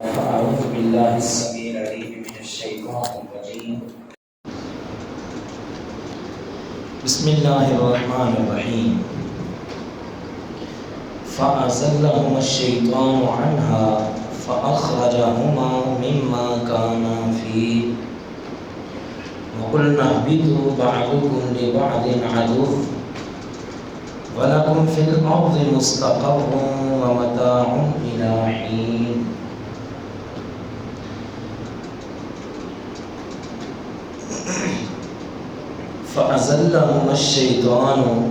أعوذ بالله السميع العليم من الشيطان الرجيم. بسم الله الرحمن الرحيم. فأزلهما الشيطان عنها فأخرجهما مما كانا فيه وقلنا اهبطوا بعضكم لبعض عدو وَلَكُمْ فِي الْأَرْضِ مُسْتَقَرٌّ وَمَتَاعٌ إِلَىٰ حِينٍ. فَأَزَلَّهُمَا الشَّيْطَانُ،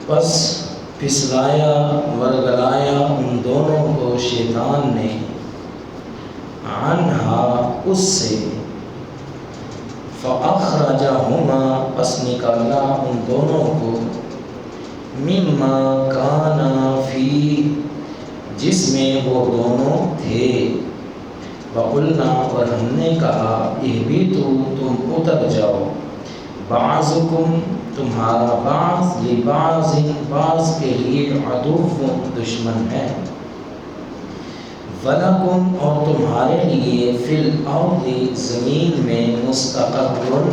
پس پھسلایا ورگلایا ان دونوں کو شیطان نے، عنہا اس سے، فَأَخْرَجَهُمَا پس نکالا ان دونوں کو، مِمَّا كَانَا فِيهِ جس میں وہ دونوں تھے، وَقُلْنَا اور ہم نے کہا، اِهْبِطُوا تم اتر جاؤ، بَعْضُكُمْ تمہارا بعض، لِبَعْضٍ بعض کے لیے، عَدُوٌّ دشمن ہے، وَلَكُمْ اور تمہارے لیے، فِی الْأَرْضِ زمین میں، مُسْتَقَرٌّ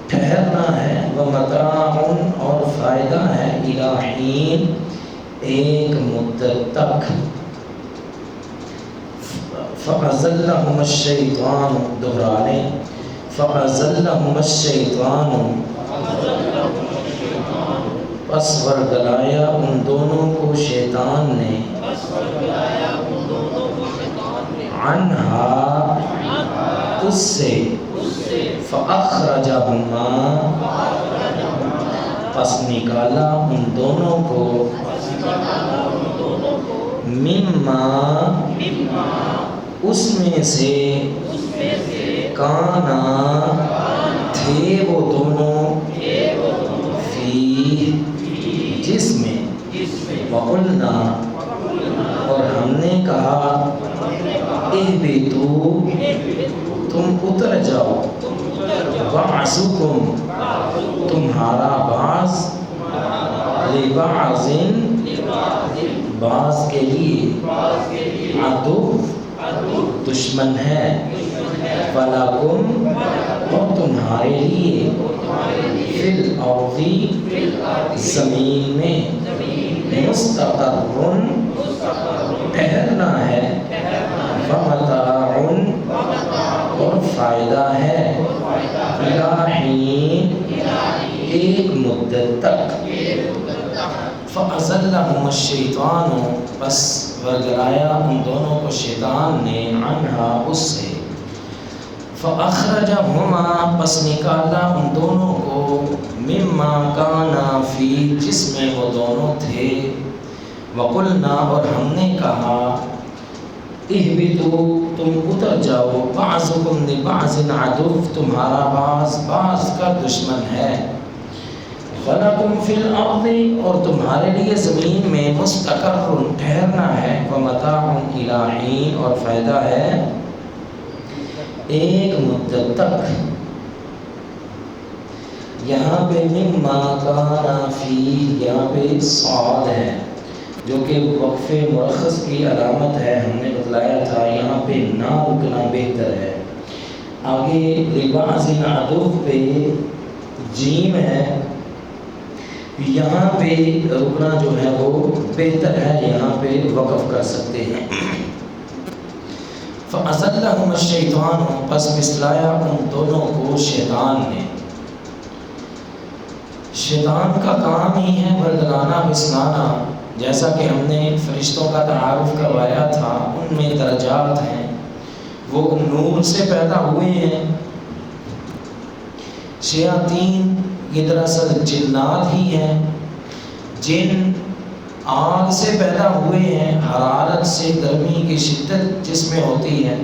ٹھہرنا ہے، وَمَتَاعٌ اور فائدہ ہے، إِلَىٰ حِین ایک مدت تک۔ فَأَزَلَّهُمَا الشَّيْطَانُ دہرا لیں، فَأَزَلَّهُمَا الشَّيْطَانُ پس ورگلایا ان دونوں کو شیطان نے، عنہا اس سے، فَأَخْرَجَهُمَا پس نکالا ان دونوں کو، مِمَّا اس میں سے، کانا تھے وہ دونوں، فی جس میں، وَقُلْنَا اور ہم نے کہا، اِهْبِطُوا تم اتر جاؤ، بَعْضُكُمْ تمہارا بعض، لِبَعْضٍ بعض کے لیے، عَدُوٌّ دشمن ہے، وَلَكُمْ اور تمہارے لیے، فِی الْأَرْضِ زمین میں، مُسْتَقَرٌّ ٹھہرنا ہے، وَمَتَاعٌ اور فائدہ ہے، إِلَىٰ حِین ایک مدت تک۔ فَأَزَلَّهُمَا الشَّيْطَانُ پس ورگلایا ان دونوں کو شیطان نے، عنہا اس سے، فَأَخْرَجَهُمَا پس نکالا ان دونوں کو، مِمَّا كَانَا فِيهِ جس میں وہ دونوں تھے، وَقُلْنَا اور ہم نے کہا، اِهْبِطُوا تم اتر جاؤ، بَعْضُكُمْ لِبَعْضٍ عَدُوٌّ تمہارا بعض بعض کا دشمن ہے، وَلَكُمْ فِی الْأَرْضِ اور تمہارے لیے زمین میں، مُسْتَقَرٌّ ٹھہرنا ہے، وَمَتَاعٌ إِلَىٰ حِین اور فائدہ ہے ایک مدت تک۔ یہاں پہ مِمَّا كَانَا فِیہ یہاں پہ صاد ہے جو کہ وقف مرخص کی علامت ہے، ہم نے بتلایا تھا یہاں پہ نہ رکنا بہتر ہے۔ آگے لِبَعْضٍ عَدُوٌّ پہ جیم ہے، یہاں پہ رکنا جو ہے وہ بہتر ہے، یہاں پہ وقف کر سکتے ہیں۔ فَأَزَلَّهُمَا الشَّيْطَانُ پس پھسلایا ان دونوں کو شیطان نے۔ شیطان کا کام ہی ہے ورگلانا پھسلانا، جیسا کہ ہم نے فرشتوں کا تعارف کروایا تھا، ان میں درجات ہیں، وہ نور سے پیدا ہوئے ہیں۔ شیاطین یہ دراصل جنات ہی ہیں، جن آگ سے پیدا ہوئے ہیں، حرارت سے، گرمی کی شدت جس میں ہوتی ہے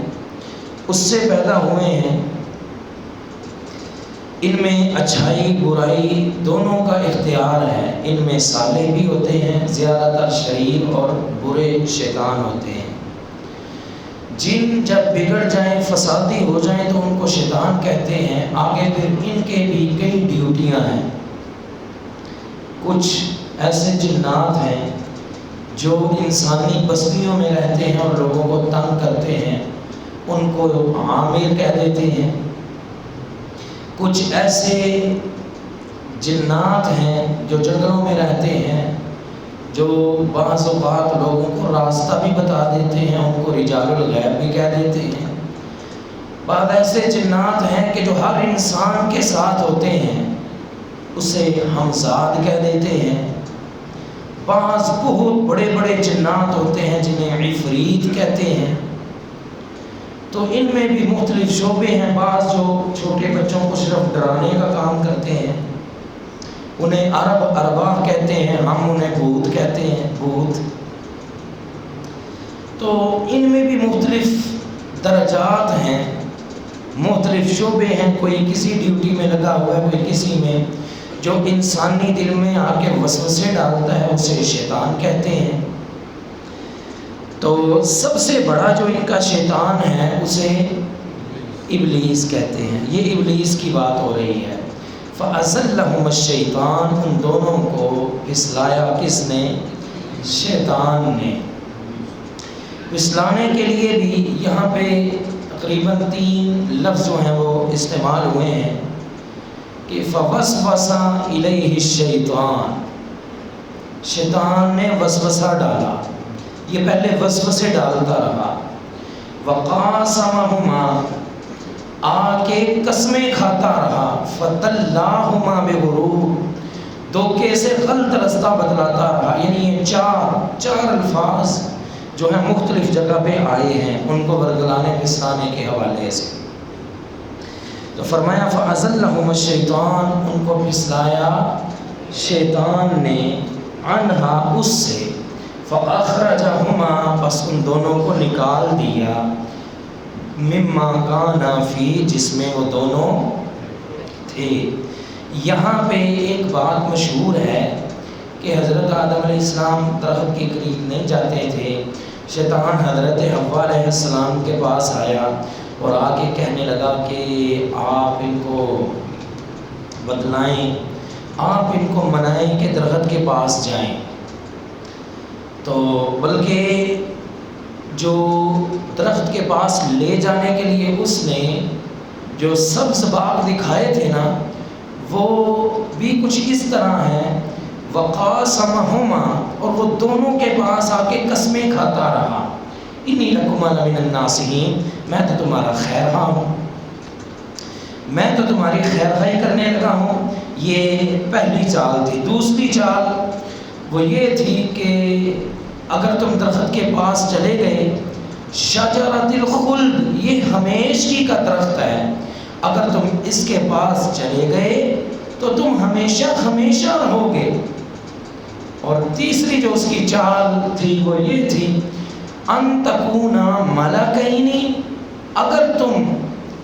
اس سے پیدا ہوئے ہیں۔ ان میں اچھائی برائی دونوں کا اختیار ہے، ان میں صالح بھی ہوتے ہیں، زیادہ تر شریر اور برے شیطان ہوتے ہیں۔ جن جب بگڑ جائیں، فسادی ہو جائیں تو ان کو شیطان کہتے ہیں۔ آگے پھر ان کے بھی کئی ڈیوٹیاں ہیں۔ کچھ ایسے جنات ہیں جو انسانی بستیوں میں رہتے ہیں اور لوگوں کو تنگ کرتے ہیں ان کو عامر کہہ دیتے ہیں۔ کچھ ایسے جنات ہیں جو جنگلوں میں رہتے ہیں، جو بعض اوقات لوگوں کو راستہ بھی بتا دیتے ہیں، ان کو رجال الغیب بھی کہہ دیتے ہیں۔ بعض ایسے جنات ہیں کہ جو ہر انسان کے ساتھ ہوتے ہیں، اسے ہمزاد کہہ دیتے ہیں۔ بعض بہت بڑے بڑے جنات ہوتے ہیں جنہیں عفریت کہتے ہیں۔ تو ان میں بھی مختلف شعبے ہیں۔ بعض جو چھوٹے بچوں کو صرف ڈرانے کا کام کرتے ہیں، انہیں ارواح کہتے ہیں، ہم انہیں بھوت کہتے ہیں، بھوت۔ تو ان میں بھی مختلف درجات ہیں، مختلف شعبے ہیں۔ کوئی کسی ڈیوٹی میں لگا ہوا ہے، کوئی کسی میں۔ جو انسانی دل میں آ کے وسوسے ڈالتا ہے اسے شیطان کہتے ہیں۔ تو سب سے بڑا جو ان کا شیطان ہے اسے ابلیس کہتے ہیں۔ یہ ابلیس کی بات ہو رہی ہے۔ فَأَزَلَّهُمَ الشَّيْطَانُ، ان دونوں کو پھسلایا کس نے؟ شیطان نے۔ پھسلانے کے لیے بھی یہاں پہ تقریباً 3 لفظ جو ہیں وہ استعمال ہوئے ہیں کہ فَوَسْوَسَ إِلَيْهِ الشَّيْطَانُ، شیطان نے وسوسہ ڈالا۔ یہ پہلے وسوسے ڈالتا رہا۔ وَقَاسَمَهُمَا، آ کے قسمیں کھاتا رہا۔ فَدَلَّاهُمَا بِغُرُورٍ، دھوکے سے غلط رستہ بتلاتا رہا۔ یعنی یہ چار الفاظ جو ہیں مختلف جگہ پہ آئے ہیں، ان کو ورگلانے پھسلانے کے حوالے سے۔ تو فرمایا فَأَزَلَّهُمَ الشَّيْطَانُ، ان کو پھسلایا شیطان نے، عنہا، اس سے، فَأَخْرَجَهُمَا، بس ان دونوں کو نکال دیا، مما کانا فی، جس میں وہ دونوں تھے۔ یہاں پہ ایک بات مشہور ہے کہ حضرت آدم علیہ السلام درخت کے قریب نہیں جاتے تھے۔ شیطان حضرت حوا علیہ السلام کے پاس آیا اور آ کے کہنے لگا کہ آپ ان کو بتلائیں، آپ ان کو منائیں کہ درخت کے پاس جائیں۔ تو بلکہ جو درخت کے پاس لے جانے کے لیے اس نے جو سبز باغ دکھائے تھے نا، وہ بھی کچھ اس طرح ہیں۔ وَقَاسَمَهُمَا، اور وہ دونوں کے پاس آ کے قسمیں کھاتا رہا۔ اِنِّی لَکُمَا لَمِنَ النَّاصِحِینَ، میں تو تمہارا خیر خواہ ہوں، میں تو تمہاری خیر خواہی کرنے لگا ہوں۔ یہ پہلی چال تھی۔ دوسری چال وہ یہ تھی کہ اگر تم درخت کے پاس چلے گئے، شجرۃ الخلد، یہ ہمیشگی کا درخت ہے، اگر تم اس کے پاس چلے گئے تو تم ہمیشہ ہمیشہ رہو گے۔ اور تیسری جو اس کی چال تھی وہ یہ تھی، ان تکونا ملکین، اگر تم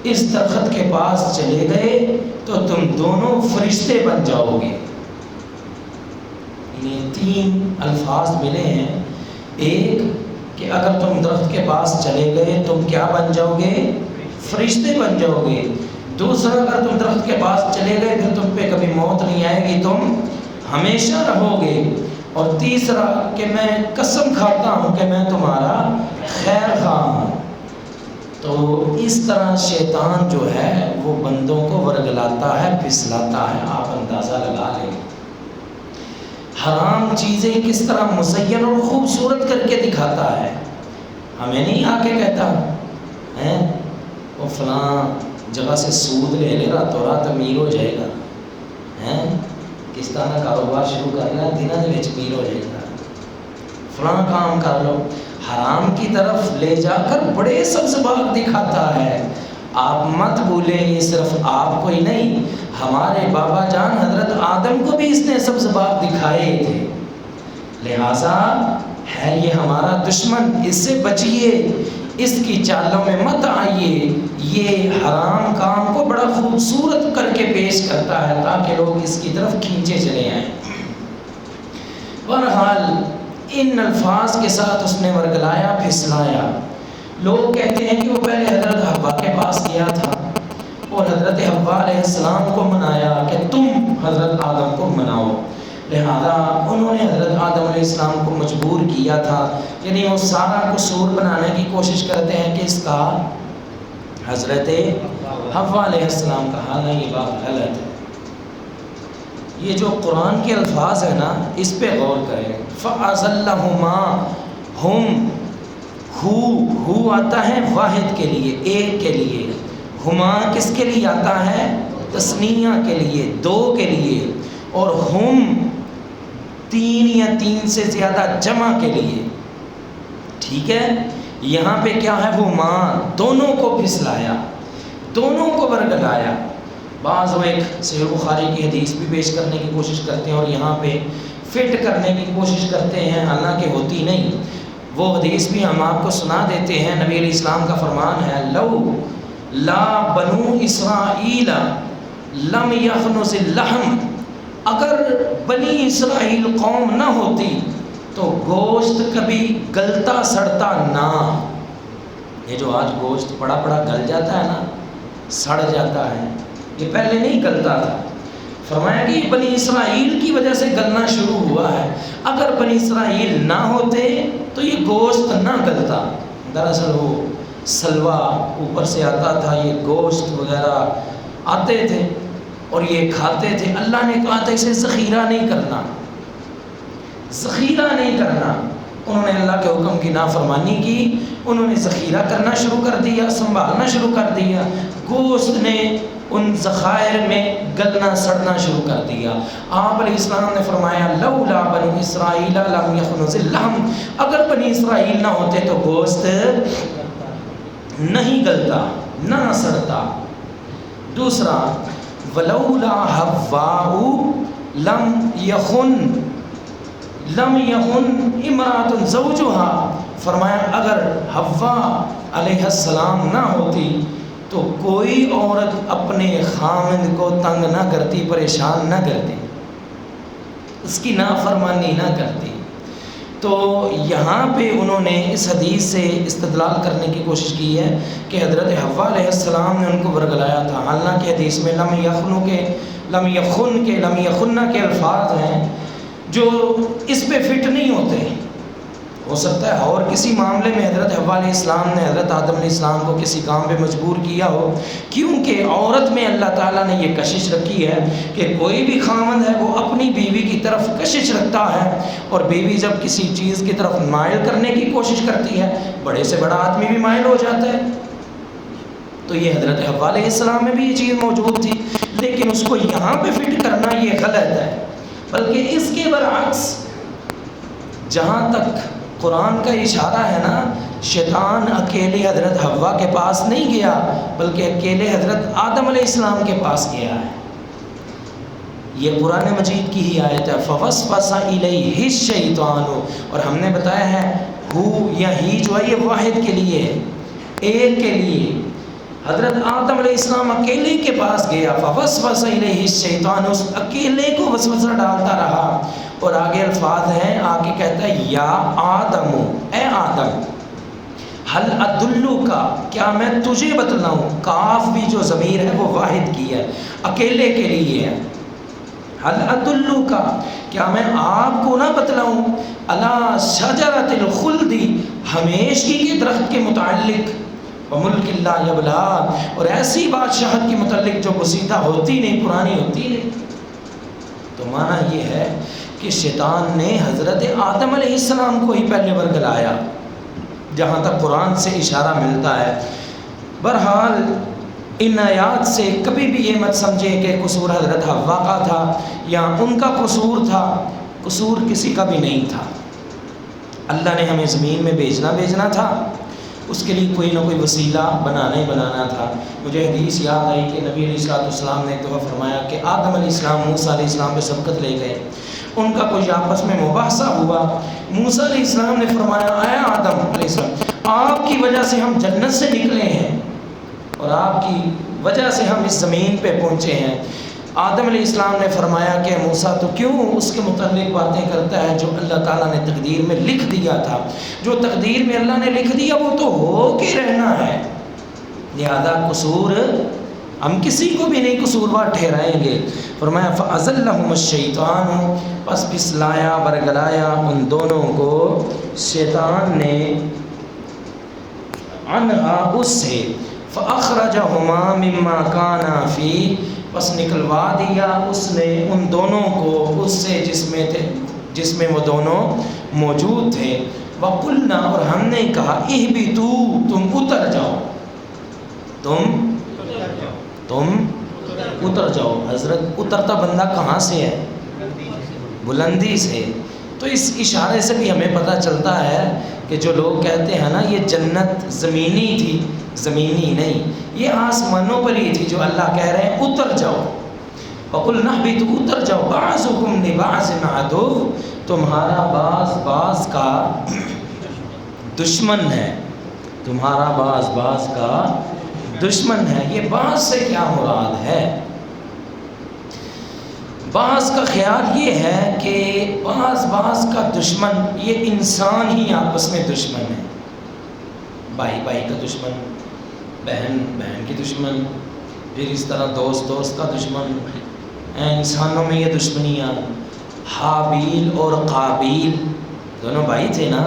اس درخت کے پاس چلے گئے تو تم دونوں فرشتے بن جاؤ گے۔ یہ 3 الفاظ ملے ہیں۔ ایک کہ اگر تم درخت کے پاس چلے گئے تم کیا بن جاؤ گے؟ فرشتے بن جاؤ گے۔ دوسرا، اگر تم درخت کے پاس چلے گئے پھر تم پہ کبھی موت نہیں آئے گی، تم ہمیشہ رہو گے۔ اور تیسرا کہ میں قسم کھاتا ہوں کہ میں تمہارا خیر خواہ ہوں۔ تو اس طرح شیطان جو ہے وہ بندوں کو ورگلاتا ہے، پھسلاتا ہے۔ آپ اندازہ لگا لیں حرام چیزیں کس طرح مزین اور خوبصورت کر کے دکھاتا ہے۔ ہمیں نہیں آ کے کہتا ہے وہ فلاں جگہ سے سود لے لے، راتوں رات امیر ہو جائے گا، کس طرح کاروبار شروع کرنا دنوں کے امیر ہو جائے گا، فلاں کام کر لو۔ حرام کی طرف لے جا کر بڑے سبز باغ دکھاتا ہے۔ آپ مت بھولیں یہ صرف آپ کو ہی نہیں، ہمارے بابا جان حضرت آدم کو بھی اس نے سبز باغ دکھائے تھے۔ لہٰذا ہے یہ ہمارا دشمن، اس سے بچیے، اس کی چالوں میں مت آئیے۔ یہ حرام کام کو بڑا خوبصورت کر کے پیش کرتا ہے تاکہ لوگ اس کی طرف کھینچے چلے آئیں۔ بہرحال ان الفاظ کے ساتھ اس نے ورگلایا، پھسلایا۔ لوگ کہتے ہیں کہ وہ پہلے حضرت حوا کے پاس گیا تھا اور حضرت حوا علیہ السلام کو منایا کہ تم حضرت آدم کو مناؤ، لہذا انہوں نے حضرت آدم علیہ السلام کو مجبور کیا تھا، یعنی وہ سارا قصور بنانے کی کوشش کرتے ہیں کہ اس کا حضرت حوا علیہ السلام کا، حالانکہ یہ بات غلط ہے۔ یہ جو قرآن کے الفاظ ہیں نا، اس پہ غور کریں۔ فَأَزَلَّهُمَا ہم، ہو آتا ہے واحد کے لیے، ایک کے لیے، ہما کس کے لیے آتا ہے؟ تثنیہ کے لیے، دو کے لیے، اور ہم تین یا تین سے زیادہ جمع کے لیے، ٹھیک ہے؟ یہاں پہ کیا ہے؟ وہ ماں، دونوں کو پھسلایا، دونوں کو ورگلایا۔ بعض وہ ایک صحیح بخاری کی حدیث بھی پیش کرنے کی کوشش کرتے ہیں اور یہاں پہ فٹ کرنے کی کوشش کرتے ہیں، حالانکہ ہوتی نہیں۔ وہ حدیث بھی ہم آپ کو سنا دیتے ہیں۔ نبی علیہ السلام کا فرمان ہے، لو لا بنو اسرائیل لم یخنز اللحم، اگر بنی اسرائیل قوم نہ ہوتی تو گوشت کبھی گلتا سڑتا نہ۔ یہ جو آج گوشت پڑا پڑا گل جاتا ہے نا، سڑ جاتا ہے، یہ پہلے نہیں گلتا تھا۔ فرمایا کہ یہ بنی اسرائیل کی وجہ سے گلنا شروع ہوا ہے، اگر بنی اسرائیل نہ ہوتے تو یہ گوشت نہ گلتا۔ دراصل وہ سلوا اوپر سے آتا تھا، یہ گوشت وغیرہ آتے تھے اور یہ کھاتے تھے۔ اللہ نے کہا تھا اسے ذخیرہ نہیں کرنا، ذخیرہ نہیں کرنا۔ انہوں نے اللہ کے حکم کی نافرمانی کی، انہوں نے ذخیرہ کرنا شروع کر دیا، سنبھالنا شروع کر دیا، گوشت نے ان ذخائر میں گلنا سڑنا شروع کر دیا۔ آپ علیہ السلام نے فرمایا، لولا بنو اسرائیل لم یخنز اللحم، اگر بنی اسرائیل نہ ہوتے تو گوشت نہیں گلتا، نہ سڑتا۔ دوسرا، ولولا حواء لم یخن امرأۃ زوجها، فرمایا اگر حوا علیہ السلام نہ ہوتی تو کوئی عورت اپنے خامند کو تنگ نہ کرتی، پریشان نہ کرتی، اس کی نافرمانی نہ کرتی۔ تو یہاں پہ انہوں نے اس حدیث سے استدلال کرنے کی کوشش کی ہے کہ حضرت حوا علیہ السلام نے ان کو ورگلایا تھا، حالانکہ حدیث میں لم یخن کے الفاظ ہیں جو اس پہ فٹ نہیں ہوتے۔ ہو سکتا ہے اور کسی معاملے میں حضرت حوا علیہ السلام نے حضرت آدم علیہ السلام کو کسی کام پہ مجبور کیا ہو، کیونکہ عورت میں اللہ تعالیٰ نے یہ کشش رکھی ہے کہ کوئی بھی خاوند ہے وہ اپنی بیوی کی طرف کشش رکھتا ہے، اور بیوی جب کسی چیز کی طرف مائل کرنے کی کوشش کرتی ہے، بڑے سے بڑا آدمی بھی مائل ہو جاتا ہے۔ تو یہ حضرت حوا علیہ السلام میں بھی یہ چیز موجود تھی، لیکن اس کو یہاں پہ فٹ کرنا یہ غلط ہے۔ بلکہ اس کے برعکس، جہاں تک قرآن کا اشارہ ہے نا، شیطان اکیلے حضرت حوا کے پاس نہیں گیا، بلکہ اکیلے حضرت آدم علیہ السلام کے پاس گیا ہے۔ یہ قرآن مجید کی ہی آیت ہے، فَوَسْوَسَ إِلَيْهِ الشَّيْطَانُ، اور ہم نے بتایا ہے ہو یا ہی جو ہے یہ واحد کے لیے ہے، ایک کے لیے۔ حضرت آدم علیہ السلام اکیلے کے پاس گیا، فَوَسْوَسَ إِلَيْهِ الشَّيْطَانُ، اس اکیلے کو وسوسہ ڈالتا رہا، اور آگے الفاظ ہیں، آگے کہتا ہے یا آدم، اے آدم، حل ادلک، کیا میں تجھے بتلاؤں؟ کاف بھی جو ضمیر ہے وہ واحد کی ہے، اکیلے کے لیے ہے۔ حل ادلک، کیا میں آپ کو نہ بتلاؤں؟ علی شجرۃ الخلد، ہمیشگی کے درخت کے متعلق، وملک لا یبلی، اور ایسی بادشاہت کے متعلق جو گزیدہ ہوتی نہیں، پرانی ہوتی نہیں۔ تو معنی یہ ہے کہ شیطان نے حضرت آدم علیہ السلام کو ہی پہلے ورگلایا، جہاں تک قرآن سے اشارہ ملتا ہے۔ بہرحال ان آیات سے کبھی بھی یہ مت سمجھیں کہ قصور حضرت حوا کا تھا یا ان کا قصور تھا، قصور کسی کا بھی نہیں تھا۔ اللہ نے ہمیں زمین میں بھیجنا تھا، اس کے لیے کوئی نہ کوئی وسیلہ بنانا تھا۔ مجھے حدیث یاد آئی کہ نبی علیہ السلام نے ایک دفعہ فرمایا کہ آدم علیہ السلام موسیٰ علیہ السلام پہ سبقت لے گئے، ان کا کچھ آپس میں مباحثہ ہوا۔ موسیٰ علیہ السلام نے فرمایا، اے آدم علیہ السلام، آپ کی وجہ سے ہم جنت سے نکلے ہیں اور آپ کی وجہ سے ہم اس زمین پہ پہنچے ہیں۔ آدم علیہ السلام نے فرمایا کہ موسیٰ تو کیوں اس کے متعلق باتیں کرتا ہے جو اللہ تعالیٰ نے تقدیر میں لکھ دیا تھا، جو تقدیر میں اللہ نے لکھ دیا وہ تو ہو کے رہنا ہے، لہذا قصور ہم کسی کو بھی نہیں قصوروار ٹھہرائیں گے۔ فرمایا فَأَزَلَّهُمُ الشَّيْطَانُ، پس پھسلایا برگلایا ان دونوں کو شیطان نے، عنہا اس سے، فَأَخْرَجَهُمَا مِمَّا كَانَا فِيهِ، پس نکلوا دیا اس نے ان دونوں کو اس سے جس میں وہ دونوں موجود تھے۔ وَقُلْنَا، اور ہم نے کہا، اِهْبِطُوا، تم اتر جاؤ، تم اتر جاؤ۔ حضرت اترتا بندہ کہاں سے ہے؟ بلندی سے۔ تو اس اشارے سے بھی ہمیں پتہ چلتا ہے کہ جو لوگ کہتے ہیں نا یہ جنت زمینی تھی، زمینی نہیں، یہ آسمانوں پر ہی تھی، جو اللہ کہہ رہے ہیں اتر جاؤ۔ وَقُلْنَا اهْبِطُوا، اتر جاؤ، بَعْضُكُمْ لِبَعْضٍ عَدُوٌّ، تمہارا بعض کا دشمن ہے، تمہارا بعض کا دشمن ہے۔ یہ بعض سے کیا مراد ہے؟ بعض کا خیال یہ ہے کہ بعض کا دشمن، یہ انسان ہی آپس میں دشمن ہے، بھائی کا دشمن، بہن کی دشمن، پھر اس طرح دوست کا دشمن، انسانوں میں یہ دشمنیاں۔ حابیل اور قابیل دونوں بھائی تھے نا،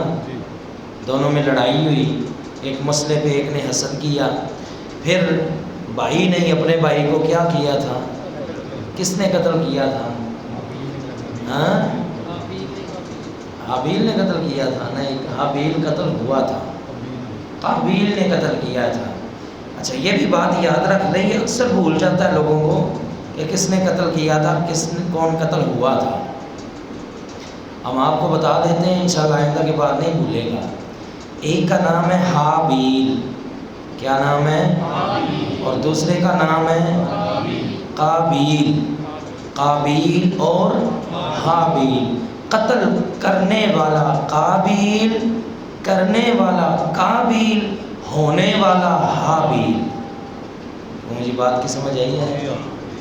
دونوں میں لڑائی ہوئی، ایک مسئلے پہ ایک نے حسد کیا، پھر بھائی نے اپنے بھائی کو کیا کیا تھا؟ کس نے قتل کیا تھا؟ حابیل نے قتل کیا تھا؟ نہیں، حابیل قتل ہوا تھا، قابیل نے قتل کیا تھا۔ اچھا یہ بھی بات یاد رکھ لیں، یہ اکثر بھول جاتا ہے لوگوں کو کہ کس نے قتل کیا تھا، کون قتل ہوا تھا۔ ہم آپ کو بتا دیتے ہیں، انشاءاللہ آئندہ کے بعد نہیں بھولے گا۔ ایک کا نام ہے حابیل، کیا نام ہے؟ اور دوسرے کا نام ہے قابیل۔ قابیل اور حابیل، قتل کرنے والا قابیل، کرنے والا قابیل، ہونے والا حابیل۔ مجھے بات کی سمجھ آئی ہے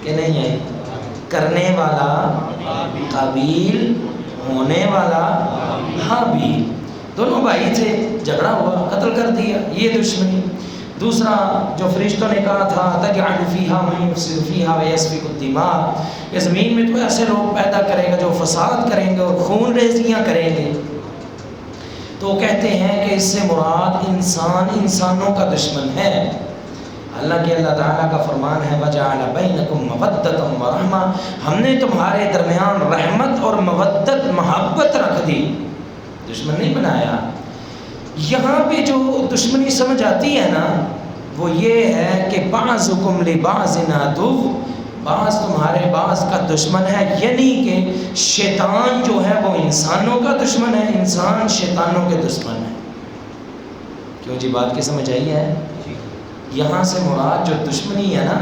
کہ نہیں آئی؟ کرنے والا قابیل، ہونے والا حابیل، دونوں بھائی تھے، جھگڑا ہوا، قتل کر دیا، یہ دشمنی۔ دوسرا جو فرشتوں نے کہا تھا تَجْعَلُ فِيهَا مَن يُفْسِدُ فِيهَا وَيَسْفِكُ الدِّمَاءَ، کہ زمین میں تو ایسے لوگ پیدا کرے گا جو فساد کریں گے اور خون ریزیاں کریں گے۔ تو کہتے ہیں کہ اس سے مراد انسانوں کا دشمن ہے۔ اللہ تعالیٰ کا فرمان ہے وَجَعَلَ بَيْنَكُمْ مَوَدَّةً وَرَحْمَةً، ہم نے تمہارے درمیان رحمت اور مودت، محبت رکھ دی، دشمن نہیں بنایا۔ یہاں پہ جو دشمنی سمجھ آتی ہے نا وہ یہ ہے کہ بَعْضُكُمْ لِبَعْضٍ عَدُوٌّ، بعض تمہارے بعض کا دشمن ہے، یعنی کہ شیطان جو ہے وہ انسانوں کا دشمن ہے، انسان شیطانوں کے دشمن ہے۔ کیوں جی بات کی سمجھ آئی ہے؟ یہاں سے مراد جو دشمنی ہے نا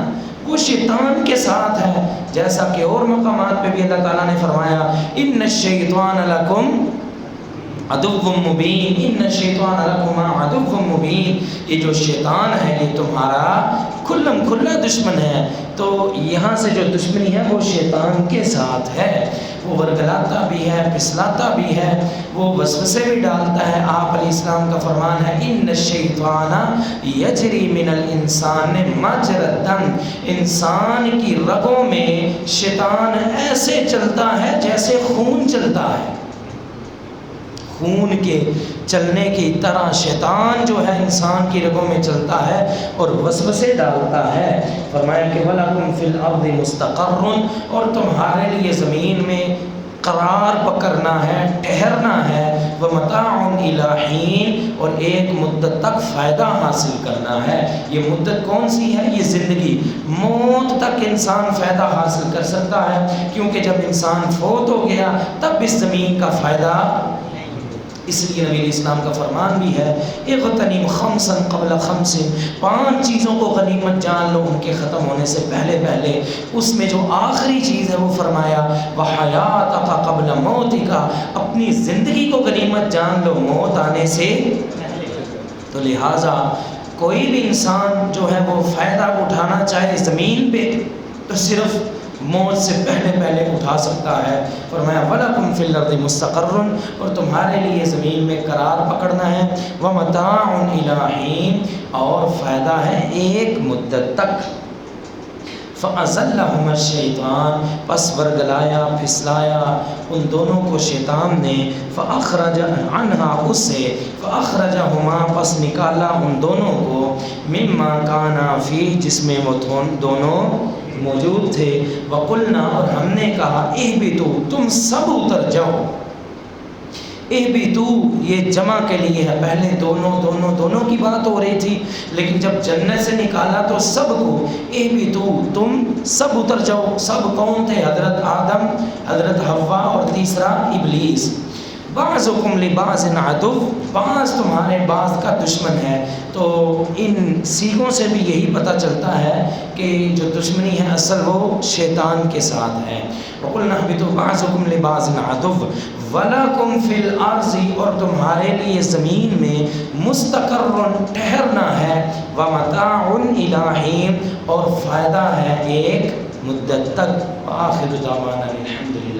وہ شیطان کے ساتھ ہے، جیسا کہ اور مقامات پہ بھی اللہ تعالیٰ نے فرمایا اِنَّ الشَّيْطَانَ لَكُمْ عَدُوٌّ مُبِينٌ، اِنَّ الشَّيْطَانَ لَكُمْ عَدُوٌّ مُبِينٌ، یہ جو شیطان ہے یہ تمہارا کھلم کھلا دشمن ہے۔ تو یہاں سے جو دشمنی ہے وہ شیطان کے ساتھ ہے، وہ ورگلاتا بھی ہے، پھسلاتا بھی ہے، وہ وسوسے بھی ڈالتا ہے۔ آپ علیہ السلام کا فرمان ہے اِنَّ الشَّيْطَانَ يَجْرِي مِنَ الْإِنسَانِ مَجْرَى الدَّمِ، انسان کی رگوں میں شیطان ایسے چلتا ہے جیسے خون چلتا ہے، خون کے چلنے کی طرح شیطان جو ہے انسان کی رگوں میں چلتا ہے اور وسوسے ڈالتا ہے۔ فرمایا کہ وَلَكُمْ فِي الْأَرْضِ مُسْتَقَرٌّ، اور تمہارے لیے زمین میں قرار پکڑنا ہے، ٹھہرنا ہے، وَمَتَاعٌ إِلَىٰ حِينٍ، اور ایک مدت تک فائدہ حاصل کرنا ہے۔ یہ مدت کون سی ہے؟ یہ زندگی، موت تک انسان فائدہ حاصل کر سکتا ہے، کیونکہ جب انسان فوت ہو گیا تب اس زمین کا فائدہ، اس لیے نبی علیہ السلام کا فرمان بھی ہے اغتنم خمسا قبل خمس، 5 چیزوں کو غنیمت جان لو ان کے ختم ہونے سے پہلے پہلے۔ اس میں جو آخری چیز ہے وہ فرمایا وحیاتک قبل موتک، اپنی زندگی کو غنیمت جان لو موت آنے سے۔ تو لہٰذا کوئی بھی انسان جو ہے وہ فائدہ اٹھانا چاہے زمین پہ تو صرف موت سے پہلے پہلے اٹھا سکتا ہے۔ فرمایا وَلَكُمْ فِي الْأَرْضِ مُسْتَقَرٌّ، اور تمہارے لیے زمین میں قرار پکڑنا ہے، وَمَتَاعٌ إِلَىٰ حِينٍ، اور فائدہ ہے ایک مدت تک۔ فَأَزَلَّهُمَا الشَّيْطَانُ پس ورگلایا پھسلایا ان دونوں کو شیطان نے، فَأَخْرَجَ عَنْهَا اس سے، فَأَخْرَجَهُمَا پس نکالا ان دونوں کو، مِمَّا كَانَا فِيهِ جس میں وہ دونوں موجود تھے، وَقُلْنَا اور ہم نے کہا اِهْبِطُوا تم سب اتر جاؤ، اِهْبِطُوا یہ جمع کے لیے ہے، پہلے دونوں کی بات ہو رہی تھی، لیکن جب جنت سے نکالا تو سب کو، اِهْبِطُوا تم سب اتر جاؤ، سب کون تھے؟ حضرت آدم، حضرت حوا اور تیسرا ابلیس، بعضکم لبعض عدو، بعض تمہارے بعض کا دشمن ہے، تو ان سیغوں سے بھی یہی پتہ چلتا ہے کہ جو دشمنی ہے اصل وہ شیطان کے ساتھ ہے۔ وَقُلْنَا اهْبِطُوا بَعْضُكُمْ لِبَعْضٍ عَدُوٌّ وَلَكُمْ فِي الْأَرْضِ اور تمہارے لیے زمین میں مستقر ٹھہرنا ہے، وَمَتَاعٌ إِلَىٰ حِينٍ اور فائدہ ہے ایک مدت تک۔ آخر دعوانا الحمدللہ۔